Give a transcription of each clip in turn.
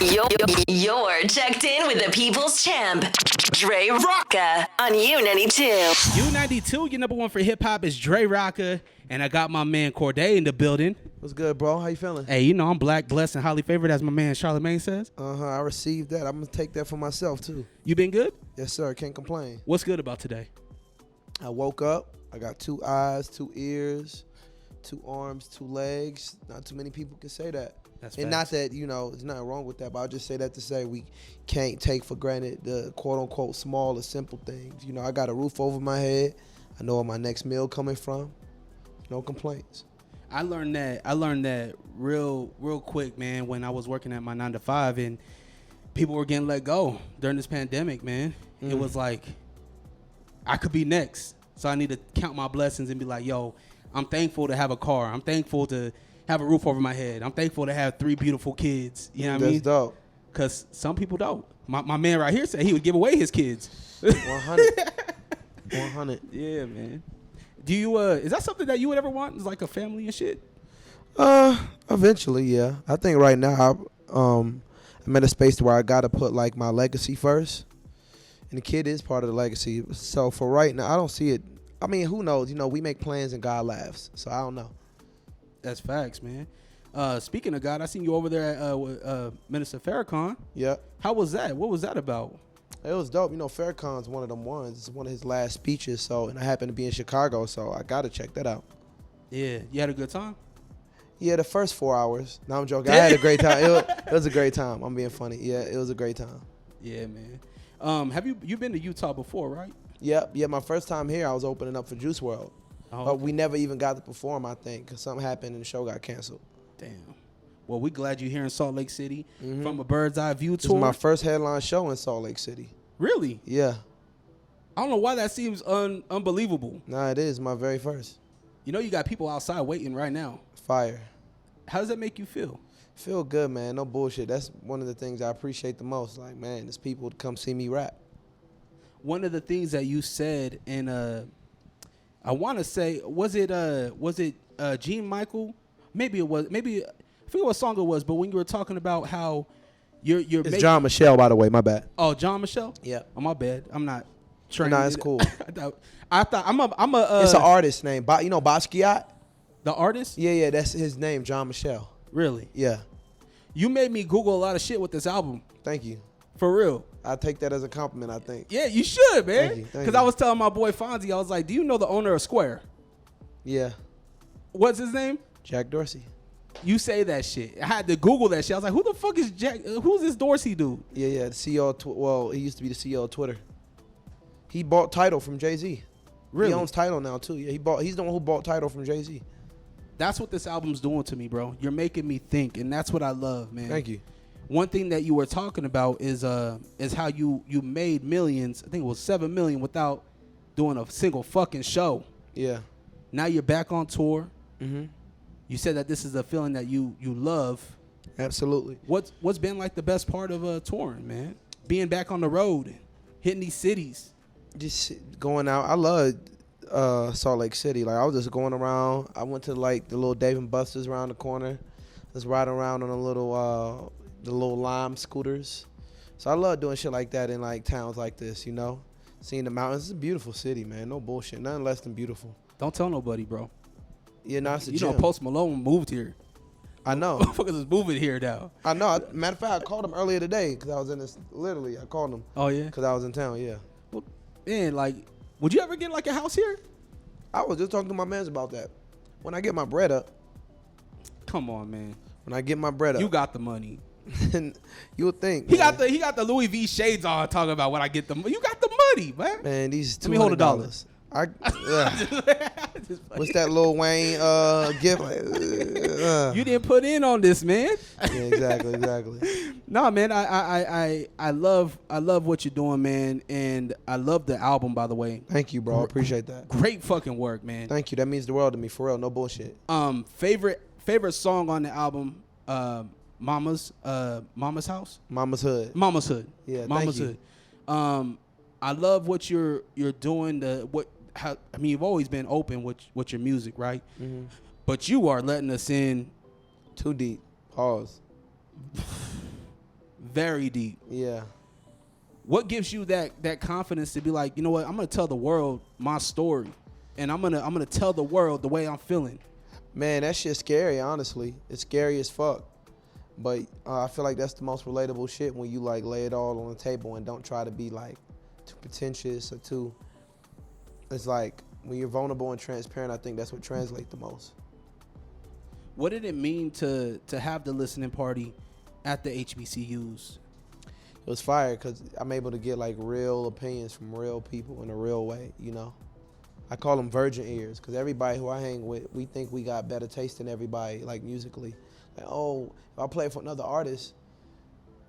You're checked in with the people's champ, Dre Rocca, on U92. U92, your number one for hip hop is Dre Rocca, and I got my man Cordae in the building. What's good, bro? How you feeling? Hey, you know I'm black, blessed, and highly favored, as my man Charlamagne says. I received that. I'm gonna take that for myself too. You been good? Yes, sir. Can't complain. What's good about today? I woke up. I got 2 eyes, 2 ears, 2 arms, 2 legs. Not too many people can say that. That's and facts. not that, there's nothing wrong with that, but I'll just say that to say we can't take for granted the quote-unquote small or simple things. I got a roof over my head. I know where my next meal coming from. No complaints. I learned that real quick, man, when I was working at my 9 to 5 and people were getting let go during this pandemic, man. It was like I could be next. So I need to count my blessings and be like, yo, I'm thankful to have a car. I'm thankful to have a roof over my head. I'm thankful to have 3 beautiful kids. You know what I mean? That's dope. Because some people don't. My man right here said he would give away his kids. 100. 100. Yeah, man. Do you is that something that you would ever want? Is like a family and shit? Eventually, yeah. I think right now I'm at a space where I gotta put like my legacy first. And the kid is part of the legacy. So for right now, I don't see it. I mean, who knows? We make plans and God laughs. So I don't know. That's facts, man. Speaking of God, I seen you over there at Minister Farrakhan. Yeah. How was that? What was that about? It was dope. Farrakhan's one of them ones. It's one of his last speeches. And I happened to be in Chicago, so I got to check that out. Yeah. You had a good time? Yeah, the first 4 hours. No, I'm joking. I had a great time. It was a great time. I'm being funny. Yeah, it was a great time. Yeah, man. Have you been to Utah before, right? Yep. Yeah, my first time here, I was opening up for Juice WRLD. Oh, But okay. we never even got to perform, I think, because something happened and the show got canceled. Damn. Well, we glad you're here in Salt Lake City from a bird's eye view This tour. is my first headline show in Salt Lake City. Really? Yeah. I don't know why that seems unbelievable. Nah, it is my very first. You got people outside waiting right now. Fire. How does that make you feel? Feel good, man. No bullshit. That's one of the things I appreciate the most. Like, man, there's people to come see me rap. One of the things that you said in I want to say was it Gene Michael? Maybe it was. Maybe I forget what song it was. But when you were talking about how you're It's John Michelle, by the way. My bad. Oh, John Michelle. Yeah. Oh, my bad. I'm not trained. Nah, it's cool. I thought I'm a. It's an artist name. Basquiat? The artist. Yeah, that's his name, John Michelle. Really? Yeah. You made me Google a lot of shit with this album. Thank you. For real. I take that as a compliment, I think. Yeah, you should, man. Thank you. Because I was telling my boy Fonzie, I was like, do you know the owner of Square? Yeah. What's his name? Jack Dorsey. You say that shit. I had to Google that shit. I was like, who the fuck is Jack? Who's this Dorsey dude? Yeah, the CEO of he used to be the CEO of Twitter. He bought Tidal from Jay-Z. Really? He owns Tidal now, too. Yeah, he's the one who bought Tidal from Jay-Z. That's what this album's doing to me, bro. You're making me think, and that's what I love, man. Thank you. One thing that you were talking about is how you made millions. I think it was 7 million without doing a single fucking show. Yeah. Now you're back on tour. Mm-hmm. You said that this is a feeling that you love. Absolutely. What's been like the best part of touring, man? Being back on the road, hitting these cities. Just going out. I love Salt Lake City. Like, I was just going around. I went to like the little Dave and Buster's around the corner. Just riding around on the little lime scooters. So I love doing shit like that in like towns like this, Seeing the mountains. It's a beautiful city, man. No bullshit. Nothing less than beautiful. Don't tell nobody, bro. Yeah, no, it's a You gym. know, Post Malone moved here. I know. Motherfuckers is moving here now. I know. Matter of fact, I called him earlier today because I was in this. Literally, I called him. Oh, yeah? Because I was in town, yeah. Well, man, like, would you ever get like a house here? I was just talking to my mans about that. When I get my bread up. Come on, man. When I get my bread up. You got the money. You'll think. He man. got the Louis V shades on talking about when I get the money. You got the money, man. Man, these $200. Let me hold $1. What's that Lil Wayne gift? You didn't put in on this, man. Yeah, exactly. No, man, I love what you're doing, man, and I love the album, by the way. Thank you, bro. I appreciate that. Great fucking work, man. Thank you. That means the world to me, for real. No bullshit. Favorite song on the album, Mama's House? Mama's Hood. Mama's Hood. Yeah, Mama's thank you. Hood. I love what you're doing. You've always been open with your music, right? Mm-hmm. But you are letting us in. Too deep. Pause. Very deep. Yeah. What gives you that confidence to be like, you know what, I'm gonna tell the world my story, and I'm gonna tell the world the way I'm feeling? Man, that shit's scary, honestly. It's scary as fuck. But I feel like that's the most relatable shit when you like lay it all on the table and don't try to be like too pretentious or too. It's like when you're vulnerable and transparent, I think that's what translates the most. What did it mean to have the listening party at the HBCUs? It was fire because I'm able to get like real opinions from real people in a real way, you know. I call them virgin ears because everybody who I hang with, we think we got better taste than everybody, like musically. Like, oh, if I play for another artist,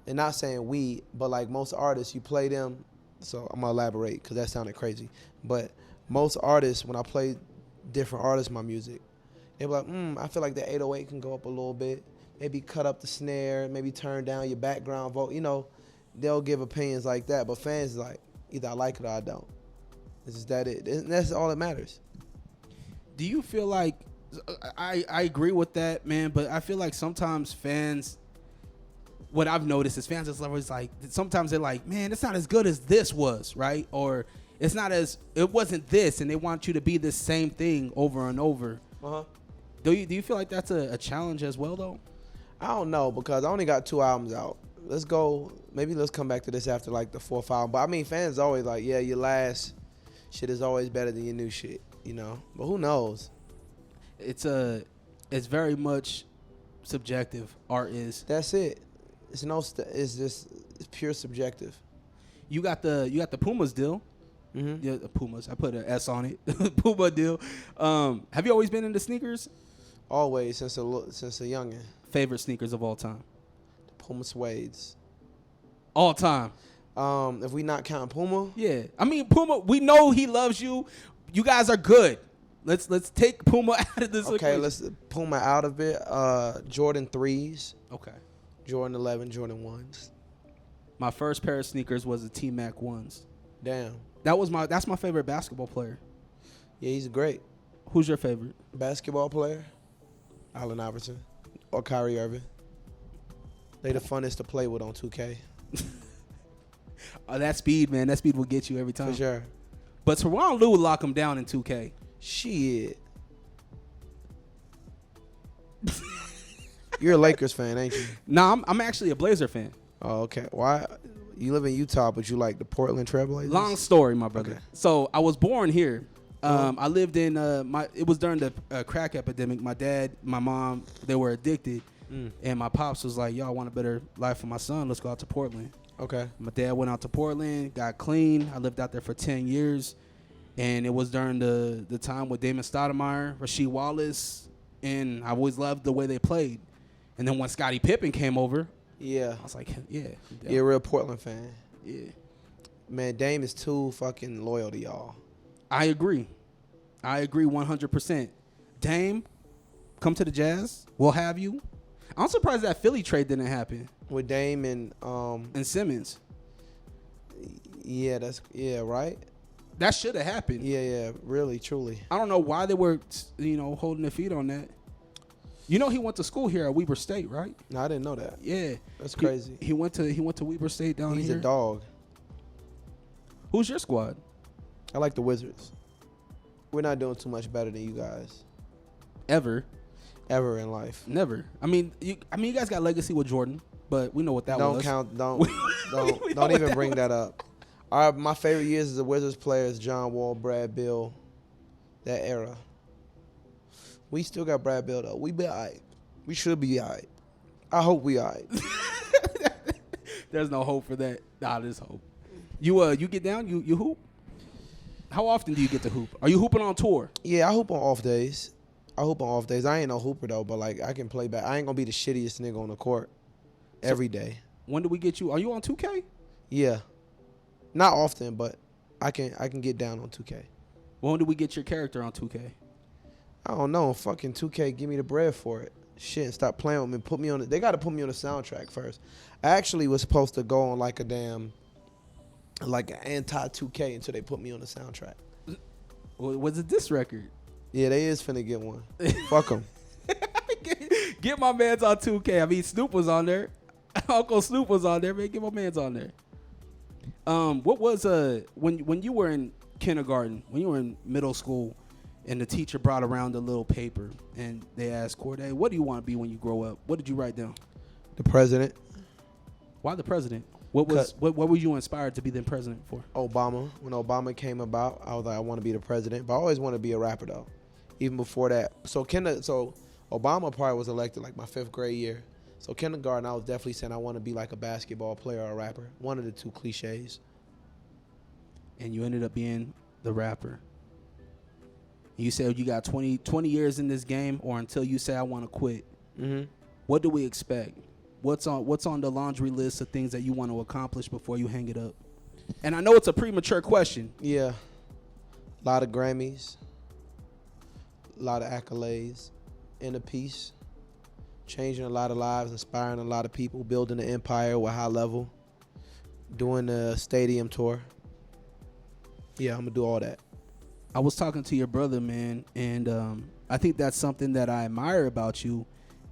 and not saying we, but like most artists, you play them. So I'm gonna elaborate because that sounded crazy. But most artists, when I play different artists my music, they be like, I feel like the 808 can go up a little bit. Maybe cut up the snare, maybe turn down your background vocal. You know, they'll give opinions like that. But fans like, either I like it or I don't. Is that it? And that's all that matters. Do you feel like, I agree with that, man, but I feel like sometimes fans, what I've noticed is fans is always like, sometimes they're like, man, it's not as good as this was, right? Or it wasn't this, and they want you to be the same thing over and over. Uh-huh. Do you feel like that's a challenge as well, though? I don't know because I only got 2 albums out. Let's come back to this after like the 4th album. But I mean, fans always like, yeah, your last shit is always better than your new shit, you know? But who knows? It's very much subjective. Art is. That's it. It's pure subjective. You got the Pumas deal. Mm-hmm. Yeah, the Pumas. I put an S on it. Puma deal. Have you always been into sneakers? Always since a youngin'. Favorite sneakers of all time? The Puma suedes. All time. If we not counting Puma. Yeah, I mean Puma. We know he loves you. You guys are good. Let's take Puma out of this. Okay, equation. let's Puma out of it. Jordan 3s. Okay. Jordan 11, Jordan 1s. My first pair of sneakers was the T-Mac 1s. Damn. That's my favorite basketball player. Yeah, he's great. Who's your favorite Basketball player? Allen Iverson or Kyrie Irving. They the funnest to play with on 2K. That speed, man. That speed will get you every time. For sure. But Teron Lue would lock him down in 2K. Shit. You're a Lakers fan, ain't you? Nah, I'm actually a Blazer fan. Oh, okay. Why? You live in Utah, but you like the Portland Trailblazers? Long story, my brother. Okay. So I was born here. I lived in it was during the crack epidemic. My dad, my mom, they were addicted, and my pops was like, "Yo, I want a better life for my son. Let's go out to Portland." Okay. My dad went out to Portland, got clean. I lived out there for 10 years, and it was during the time with Damon Stoudemire, Rasheed Wallace, and I always loved the way they played. And then when Scottie Pippen came over, Yeah. I was like, yeah. You're a real Portland fan. Yeah. Man, Dame is too fucking loyal to y'all. I agree 100%. Dame, come to the Jazz. We'll have you. I'm surprised that Philly trade didn't happen. With Dame and Simmons. Yeah, right? That should have happened. Yeah, really, truly. I don't know why they were, holding their feet on that. You know he went to school here at Weber State, right? No, I didn't know that. Yeah. That's crazy. He went to Weber State down here. He's a dog. Who's your squad? I like the Wizards. We're not doing too much better than you guys. Ever in life. Never. I mean, you guys got legacy with Jordan, but we know what that was. Don't even bring that up. My favorite years as a Wizards player is John Wall, Brad Beal, that era. We still got Brad Beal though. We be all right. We should be all right. I hope we all right. There's no hope for that. Nah, there's hope. You get down. You hoop. How often do you get to hoop? Are you hooping on tour? Yeah, I hoop on off days. I ain't no hooper though, but like I can play back. I ain't gonna be the shittiest nigga on the court every day. When do we get you? Are you on 2K? Yeah, not often, but I can get down on 2K. When do we get your character on 2K? I don't know. Fucking 2K, give me the bread for it. Shit, and stop playing with me. Put me on it. They got to put me on the soundtrack first. I actually was supposed to go on like an anti-2K until they put me on the soundtrack. Was it this record? Yeah, they is finna get one. Fuck them. Get my man's on 2K. I mean, Snoop was on there. Uncle Snoop was on there, man. Get my man's on there. What was when you were in kindergarten, when you were in middle school, and the teacher brought around a little paper and they asked Cordae, "What do you want to be when you grow up?" What did you write down? The president. Why the president? What were you inspired to be the president for? Obama. When Obama came about, I was like, I want to be the president, but I always wanted to be a rapper though. Even before that, so Obama probably was elected like my 5th grade year. So kindergarten, I was definitely saying I want to be like a basketball player or a rapper. One of the two cliches. And you ended up being the rapper. You said you got 20 years in this game, or until you say I want to quit. Mm-hmm. What do we expect? What's on the laundry list of things that you want to accomplish before you hang it up? And I know it's a premature question. Yeah. A lot of Grammys. A lot of accolades. Inner peace. Changing a lot of lives, inspiring a lot of people, building an empire with high level. Doing a stadium tour. Yeah, I'm going to do all that. I was talking to your brother, man, and I think that's something that I admire about you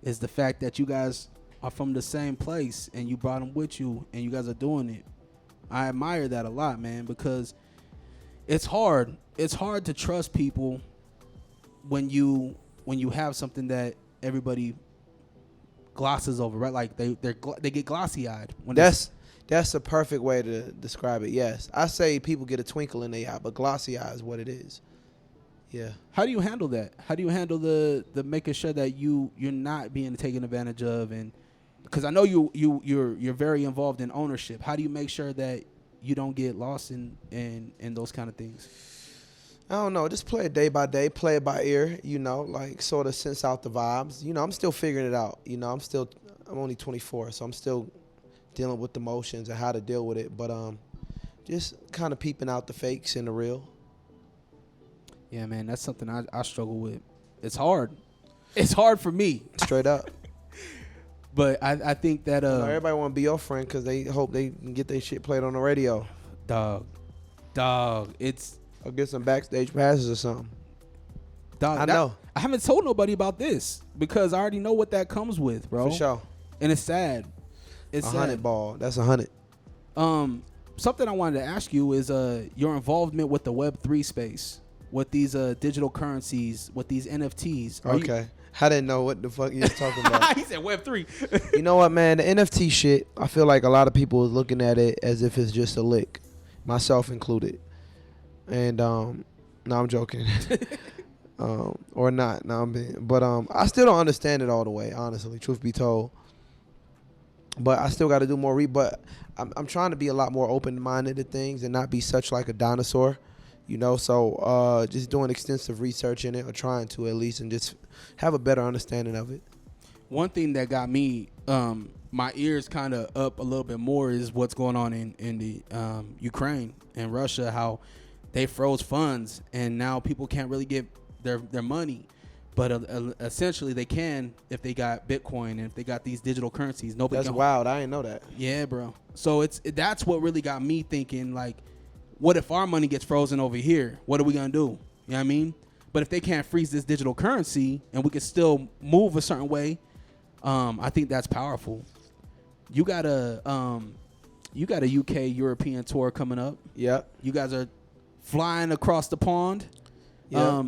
is the fact that you guys are from the same place and you brought him with you and you guys are doing it. I admire that a lot, man, because it's hard. It's hard to trust people when you have something that everybody glosses over, right? Like they get glossy-eyed. That's the perfect way to describe it. Yes, I say people get a twinkle in their eye, but glossy eye is what it is. Yeah. How do you handle that? How do you handle the making sure that you're not being taken advantage of? And because I know you're very involved in ownership. How do you make sure that you don't get lost in those kind of things? I don't know. Just play it day by day, play it by ear. Like sort of sense out the vibes. I'm still figuring it out. I'm only 24, so I'm still dealing with the emotions and how to deal with it, but just kind of peeping out the fakes and the real. Yeah, man, that's something I struggle with. It's hard. It's hard for me. Straight up. But I think that everybody want to be your friend because they hope they can get their shit played on the radio. Dog, it's or get some backstage passes or something. Dog, I know. I haven't told nobody about this because I already know what that comes with, bro. For sure. And it's sad. It's 100 ball. That's 100. Something I wanted to ask you is your involvement with the Web3 space, with these digital currencies, with these NFTs. Okay. I didn't know what the fuck you was talking about. He said Web3. You know what, man? The NFT shit, I feel like a lot of people is looking at it as if it's just a lick, myself included. And no, I'm joking. Or not. No, I'm being. But I still don't understand it all the way, honestly, truth be told. But I still got to do more But I'm trying to be a lot more open-minded to things and not be such like a dinosaur, So just doing extensive research in it, or trying to at least, and just have a better understanding of it. One thing that got me, my ears kind of up a little bit more is what's going on in the Ukraine and Russia, how they froze funds and now people can't really get their money. But essentially, they can if they got Bitcoin and if they got these digital currencies. That's wild. I didn't know that. Yeah, bro. So that's what really got me thinking. Like, what if our money gets frozen over here? What are we gonna do? You know what I mean? But if they can't freeze this digital currency and we can still move a certain way, I think that's powerful. You got a UK European tour coming up. Yep. You guys are flying across the pond. Yep.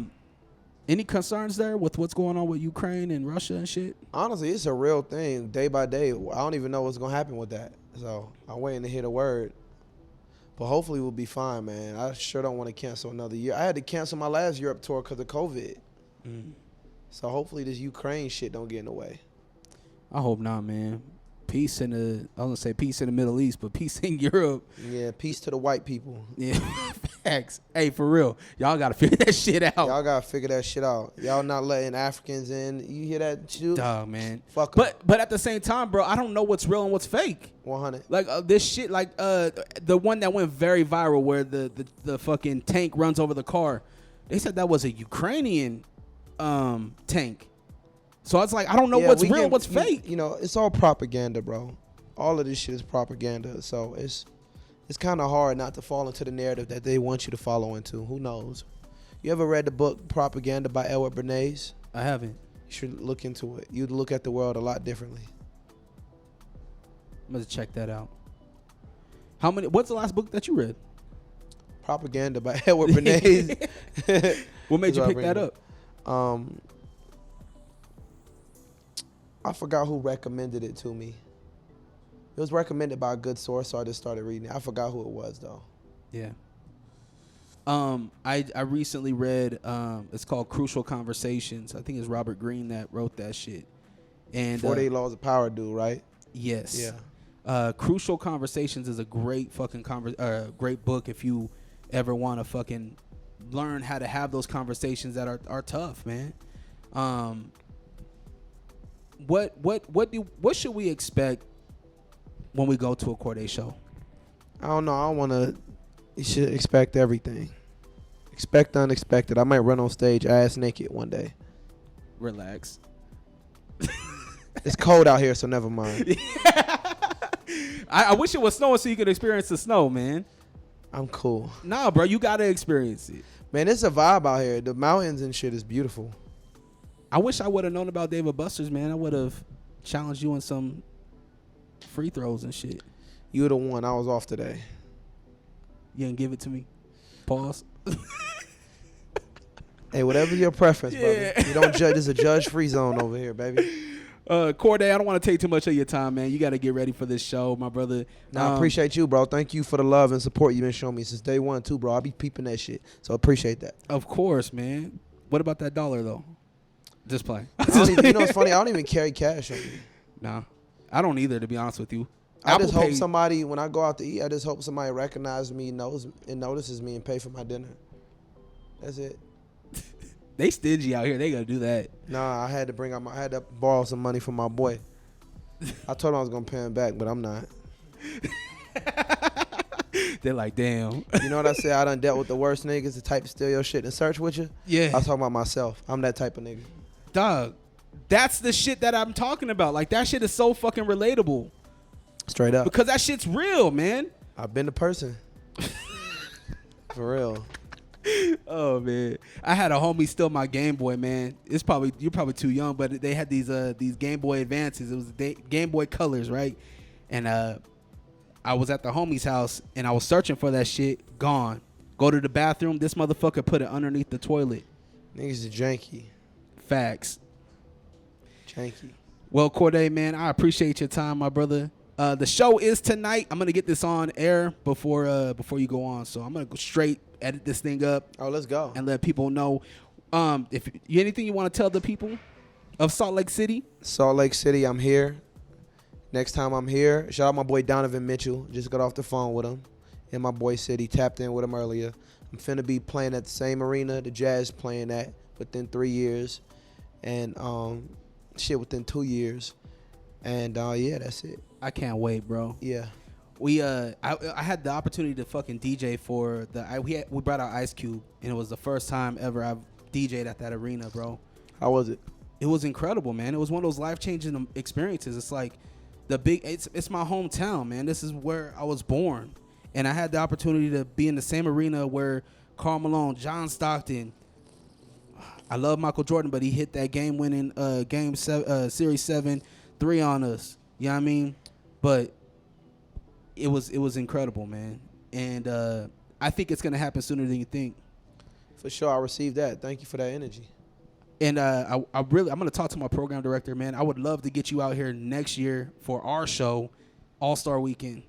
Any concerns there with what's going on with Ukraine and Russia and shit? Honestly, it's a real thing. Day by day, I don't even know what's going to happen with that. So I'm waiting to hear the word. But hopefully we'll be fine, man. I sure don't want to cancel another year. I had to cancel my last Europe tour because of COVID. So hopefully this Ukraine shit don't get in the way. I hope not, man. Peace in the, I was going to say peace in the Middle East, but peace in Europe. Yeah, peace to the white people. Yeah, facts. Hey, for real. Y'all got to figure that shit out. Y'all got to figure that shit out. Y'all not letting Africans in. You hear that shit? Dog, man. Fuck 'em. But at the same time, bro, I don't know what's real and what's fake. 100. Like this shit, like the one that went very viral where the fucking tank runs over the car. They said that was a Ukrainian tank. So I was like, I don't know what's real, what's fake. It's all propaganda, bro. All of this shit is propaganda. So it's kind of hard not to fall into the narrative that they want you to follow into. Who knows? You ever read the book Propaganda by Edward Bernays? I haven't. You should look into it. You'd look at the world a lot differently. I'm gonna check that out. What's the last book that you read? Propaganda by Edward Bernays. What made you pick that up? I forgot who recommended it to me. It was recommended by a good source, so I just started reading it. I forgot who it was though. Yeah. I recently read it's called Crucial Conversations. I think it's Robert Greene that wrote that shit. And 48 Laws of Power, dude, right? Yes. Yeah. Crucial Conversations is a great fucking great book if you ever want to fucking learn how to have those conversations that are tough, man. What should we expect when we go to a Cordae show? I don't know. I don't want to. You should expect everything. Expect the unexpected. I might run on stage ass naked one day. Relax. It's cold out here, so never mind. I wish it was snowing so you could experience the snow, man. I'm cool. Nah, bro, you gotta experience it. Man, it's a vibe out here. The mountains and shit is beautiful. I wish I would have known about David Buster's, man. I would have challenged you in some free throws and shit. You the one. I was off today. You didn't give it to me. Pause. Hey, whatever your preference, Yeah. brother. You don't judge. It's a judge-free zone over here, baby. Cordae, I don't want to take too much of your time, man. You got to get ready for this show, my brother. I appreciate you, bro. Thank you for the love and support you've been showing me since day one, too, bro. I be peeping that shit, so appreciate that. Of course, man. What about that dollar, though? Just play. You know what's funny? I don't even carry cash on me. Nah, I don't either, to be honest with you. I just hope somebody, when I go out to eat, I just hope somebody recognizes me, notices me, and pay for my dinner. That's it. They stingy out here. They gotta do that. Nah, I had to borrow some money from my boy. I told him I was gonna pay him back, but I'm not. They're like, damn. You know what I said? I done dealt with the worst niggas, the type to steal your shit and search with you. Yeah. I was talking about myself. I'm that type of nigga. Dog, that's the shit that I'm talking about. Like, that shit is so fucking relatable. Straight up. Because that shit's real, man. I've been the person. For real. Oh man, I had a homie steal my Game Boy, man. You're probably too young, but they had these Game Boy Advances. It was Game Boy Colors, right? And I was at the homie's house and I was searching for that shit. Gone. Go to the bathroom. This motherfucker put it underneath the toilet. Niggas is janky. Facts. Janky. Well, Cordae, man, I appreciate your time, my brother. The show is tonight. I'm gonna get this on air before you go on, so I'm gonna go straight edit this thing up. Oh, let's go. And let people know. If anything you want to tell the people of Salt Lake City. Salt Lake City, I'm here. Next time I'm here, shout out my boy Donovan Mitchell. Just got off the phone with him. In my boy city, tapped in with him earlier. I'm finna be playing at the same arena the Jazz playing at within 3 years, and within 2 years. And yeah, that's it. I can't wait, bro. Yeah. I had the opportunity to fucking DJ for we brought out Ice Cube, and it was the first time ever I've DJ'd at that arena, bro. How was it? It was incredible, man. It was one of those life-changing experiences. It's like it's my hometown, man. This is where I was born, and I had the opportunity to be in the same arena where Karl Malone, John Stockton. I love Michael Jordan, but he hit that game-winning Series 7 3 on us. You know what I mean? But it was incredible, man. And I think it's gonna happen sooner than you think. For sure, I received that. Thank you for that energy. And I'm gonna talk to my program director, man. I would love to get you out here next year for our show, All-Star Weekend.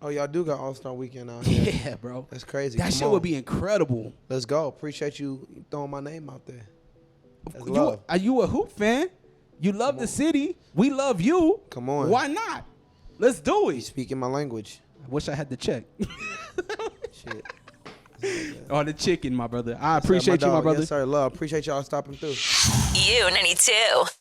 Oh, y'all do got All-Star Weekend out here. Yeah, bro. That's crazy. That shit would be incredible. Let's go. Appreciate you throwing my name out there. That's love. Are you a hoop fan? You love the city. We love you. Come on. Why not? Let's do You it. speaking my language. I wish I had the check. Shit. Or the chicken, my brother. I appreciate you, my brother. Yes, sir. Love. Appreciate y'all stopping through. U92.